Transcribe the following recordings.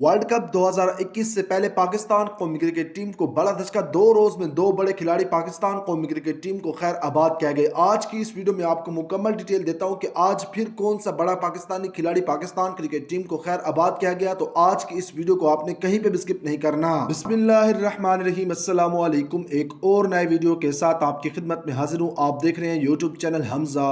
World cup 2021 से पहले पाकिस्तान कौमी क्रिकेट टीम को बड़ा धचका। 2 रोज में 2 बड़े खिलाड़ी पाकिस्तान कौमी क्रिकेट टीम को खैर आबाद किया गया। आज की इस वीडियो में आपको मुकम्मल डिटेल देता हूं कि आज फिर कौन सा बड़ा पाकिस्तानी खिलाड़ी पाकिस्तान क्रिकेट टीम को खैर आबाद किया गया। तो आज की इस वीडियो को आपने कहीं पे भी स्किप नहीं करना। बिस्मिल्लाहिर्रहमानिर्रहीम, अस्सलाम वालेकुम। एक और नए वीडियो के साथ आपकी खिदमत में हाजिर हूं। आप देख रहे हैं यूट्यूब चैनल हमजा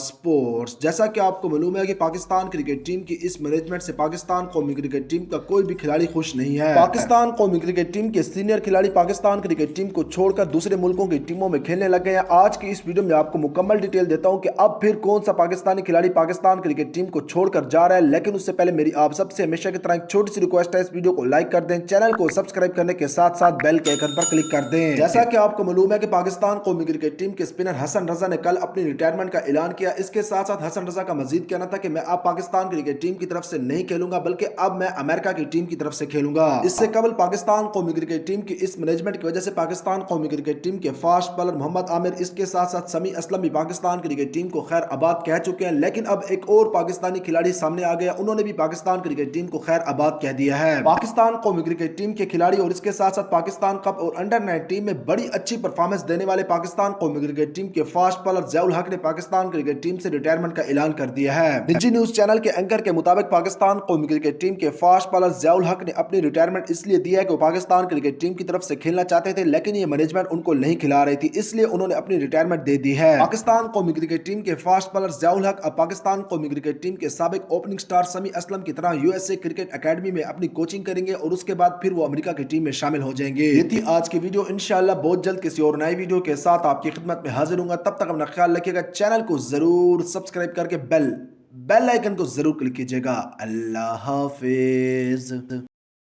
स्पोर्ट्स। जैसा कि आपको मालूम है कि पाकिस्तान क्रिकेट टीम की इस मैनेजमेंट से पाकिस्तान कौमी क्रिकेट टीम का कोई भी खिलाड़ी खुश नहीं है। पाकिस्तान कौमी क्रिकेट टीम के सीनियर खिलाड़ी पाकिस्तान क्रिकेट टीम को छोड़कर दूसरे मुल्कों की टीमों में खेलने लग गए हैं। आज की इस वीडियो में आपको मुकम्मल डिटेल देता हूं कि अब फिर कौन सा पाकिस्तानी खिलाड़ी पाकिस्तान क्रिकेट टीम को छोड़कर जा रहा है। लेकिन उससे पहले मेरी आप सबसे हमेशा की तरह एक छोटी सी रिक्वेस्ट है, इस वीडियो को लाइक कर दें, चैनल को सब्सक्राइब करने के साथ साथ बेल के आइकन पर क्लिक कर दें। जैसा कि आपको मालूम है कि पाकिस्तान कौमी क्रिकेट टीम के स्पिनर हसन रजा ने कल अपनी रिटायरमेंट का ऐलान किया। इसके साथ साथ हसन रजा का मजीद कहना था कि मैं अब पाकिस्तान क्रिकेट टीम की तरफ से नहीं खेलूंगा, बल्कि अब मैं अमेरिका की टीम की तरफ से खेलूंगा। इससे कबल पाकिस्तान कौमी क्रिकेट टीम की इस मैनेजमेंट की वजह से पाकिस्तान कौमी क्रिकेट टीम के फास्ट बॉलर मोहम्मद आमिर, इसके साथ साथ समी असलम भी पाकिस्तान क्रिकेट टीम को खैर आबाद कह चुके हैं। लेकिन अब एक और पाकिस्तानी खिलाड़ी सामने आ गया, उन्होंने भी पाकिस्तान क्रिकेट टीम को खैर आबाद कह दिया है। पाकिस्तान कौमी क्रिकेट टीम के खिलाड़ी और इसके साथ साथ पाकिस्तान कप और अंडर-19 में बड़ी अच्छी परफॉर्मेंस देने वाले पाकिस्तान कौमी क्रिकेट टीम के फास्ट बॉलर ज़ियाउल हक ने पाकिस्तान क्रिकेट टीम से रिटायरमेंट का ऐलान कर दिया है। निजी न्यूज चैनल के एंकर के मुताबिक पाकिस्तान कौमी क्रिकेट टीम के फास्ट बॉलर ज़ियाउल हक ने अपनी रिटायरमेंट इसलिए दी है कि वो पाकिस्तान क्रिकेट टीम की तरफ से खेलना चाहते थे, लेकिन ये मैनेजमेंट उनको नहीं खिला रही थी, इसलिए उन्होंने अपनी रिटायरमेंट दे दी है। पाकिस्तान कौमी क्रिकेट टीम के फास्ट बॉलर ज़ियाउल हक अब पाकिस्तान कौमी क्रिकेट टीम के साबिक ओपनिंग स्टार समी असलम की तरह यूएसए क्रिकेट एकेडमी में अपनी कोचिंग करेंगे और उसके बाद फिर वो अमेरिका की टीम में शामिल हो जाएंगे। ये थी आज की वीडियो। इंशाल्लाह बहुत जल्द किसी और नई वीडियो के साथ आपकी खिदमत में हाजिर हूँ। तब तक अपना ख्याल रखिएगा, चैनल को जरूर सब्सक्राइब करके बेल आइकन को जरूर क्लिक कीजिएगा। अल्लाह हाफिज।